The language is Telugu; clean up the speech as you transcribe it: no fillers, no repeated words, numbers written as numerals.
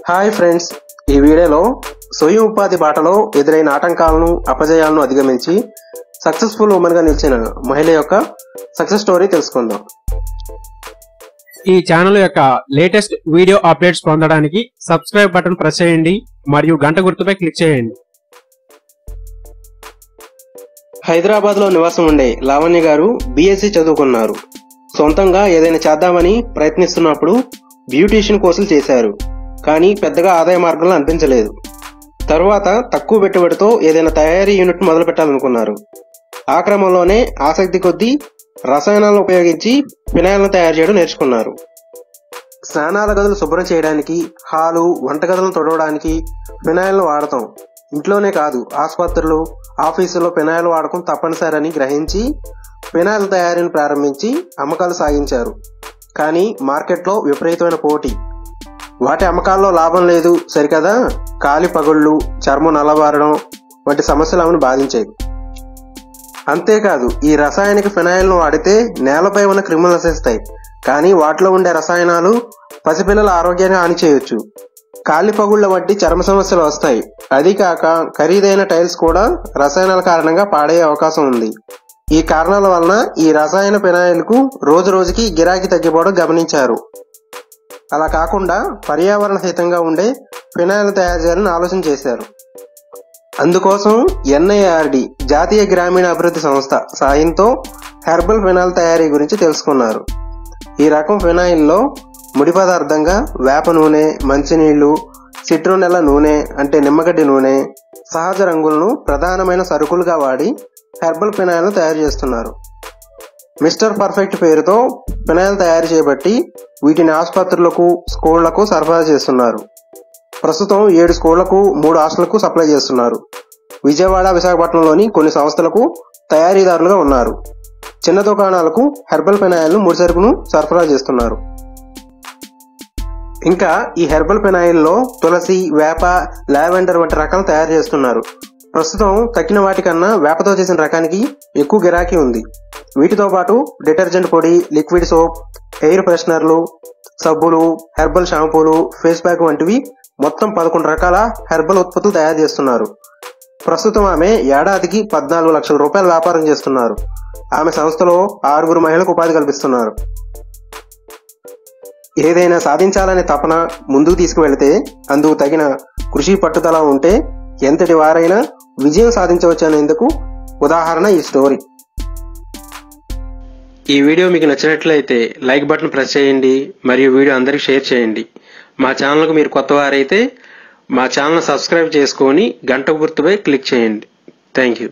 హాయ్ ఫ్రెండ్స్, ఈ వీడియోలో స్వయం ఉపాధి బాటలో ఎదురైన ఆటంకాలను అపజయాలను అధిగమించి సక్సెస్ఫుల్ ఉమెన్ గా నిలిచిన మహిళ యొక్క సక్సెస్ స్టోరీ తెలుసుకుందాం. ఈ ఛానల్ యొక్క లేటెస్ట్ వీడియో అప్డేట్స్ పొందడానికి సబ్స్క్రైబ్ బటన్ ప్రెస్ చేయండి మరియు గంట గుర్తుపై క్లిక్ చేయండి. హైదరాబాద్ లో నివాసం ఉండే లావణ్య గారు బీఎస్సీ చదువుకున్నారు. సొంతంగా ఏదైనా చేద్దామని ప్రయత్నిస్తున్నప్పుడు బ్యూటీషియన్ కోర్సులు చేశారు. కానీ పెద్దగా ఆదాయ మార్గంలో అనిపించలేదు. తరువాత తక్కువ పెట్టుబడితో ఏదైనా తయారీ యూనిట్ మొదలు పెట్టాలనుకున్నారు. ఆ క్రమంలోనే ఆసక్తి కొద్దీ రసాయనాలను ఉపయోగించి ఫినాయిల్ను తయారు చేయడం నేర్చుకున్నారు. స్నానాల గదులు శుభ్రం చేయడానికి, హాలు, వంటగదులను తుడవడానికి ఫినాయిల్ను వాడతాం. ఇంట్లోనే కాదు, ఆసుపత్రులు, ఆఫీసుల్లో ఫినాయిల్ వాడకం తప్పనిసరని గ్రహించి ఫినాయిల్ తయారీని ప్రారంభించి అమ్మకాలు సాగించారు. కానీ మార్కెట్లో విపరీతమైన పోటీ. వాటి అమ్మకాల్లో లాభం లేదు సరికదా, కాలి పగుళ్ళు, చర్మం నల్లబారడం వంటి సమస్యలు ఆమెను బాధించేవి. అంతేకాదు, ఈ రసాయనిక ఫినాయిల్ను వాడితే నేలపై ఉన్న క్రిములు నశిస్తాయి. కానీ వాటిలో ఉండే రసాయనాలు పసిపిల్లల ఆరోగ్యాన్ని హాని చేయొచ్చు. కాలి పగుళ్ల వంటి చర్మ సమస్యలు వస్తాయి. అది కాక ఖరీదైన టైల్స్ కూడా రసాయనాల కారణంగా పాడయ్యే అవకాశం ఉంది. ఈ కారణాల వలన ఈ రసాయన ఫినాయిల్కు రోజు రోజుకి గిరాకీ తగ్గిపోవడం గమనించారు. అలా కాకుండా పర్యావరణ హితంగా ఉండే ఫినాయిల్ తయారు చేయాలని ఆలోచన చేశారు. అందుకోసం NIRD జాతీయ గ్రామీణ అభివృద్ధి సంస్థ సాయంతో హెర్బల్ ఫినాయిల్ తయారీ గురించి తెలుసుకున్నారు. ఈ రకం ఫినాయిల్లో ముడి పదార్థంగా వేప నూనె, మంచినీళ్లు, సిట్రోనెల్ల నూనె అంటే నిమ్మగడ్డి నూనె, సహజ రంగులను ప్రధానమైన సరుకులుగా వాడి హెర్బల్ ఫినాయిల్ను తయారు చేస్తున్నారు. మిస్టర్ పర్ఫెక్ట్ పేరుతో ఫినాయిల్ తయారు చేయబట్టి వీటిని ఆసుపత్రులకు, స్కూళ్లకు సరఫరా చేస్తున్నారు. ప్రస్తుతం 7 స్కూళ్లకు, 3 హాస్టళ్లకు సప్లై చేస్తున్నారు. విజయవాడ, విశాఖపట్నంలోని కొన్ని సంస్థలకు తయారీదారులుగా ఉన్నారు. చిన్న దుకాణాలకు హెర్బల్ ఫినాయిల్ను ముడిసరుకును సరఫరా చేస్తున్నారు. ఇంకా ఈ హెర్బల్ ఫినాయిల్లో తులసి, వేప, లావెండర్ వంటి రకాలు తయారు చేస్తున్నారు. ప్రస్తుతం తక్కిన వాటికన్నా వేపతో చేసిన రకానికి ఎక్కువ గిరాకీ ఉంది. వీటితో పాటు డిటర్జెంట్ పొడి, లిక్విడ్ సోప్, ఎయిర్ ఫ్రెషనర్లు, సబ్బులు, హెర్బల్ షాంపూలు, ఫేస్ ప్యాక్ వంటివి మొత్తం 11 రకాల హెర్బల్ ఉత్పత్తులు తయారు చేస్తున్నారు. ప్రస్తుతం ఆమె ఏడాదికి 14 లక్షల రూపాయల వ్యాపారం చేస్తున్నారు. ఆమె సంస్థలో 6 మహిళలకు ఉపాధి కల్పిస్తున్నారు. ఏదైనా సాధించాలనే తపన ముందుకు తీసుకువెళితే, అందుకు తగిన కృషి, పట్టుదల ఉంటే ఎంతటి వారైనా విజయం సాధించవచ్చు అనేందుకు ఉదాహరణ ఈ స్టోరీ. ఈ వీడియో మీకు నచ్చినట్లయితే లైక్ బటన్ ప్రెస్ చేయండి మరియు వీడియో అందరికీ షేర్ చేయండి. మా ఛానల్కు మీరు కొత్త వారైతే మా ఛానల్ సబ్స్క్రైబ్ చేసుకొని గంట గుర్తుపై క్లిక్ చేయండి. Thank you.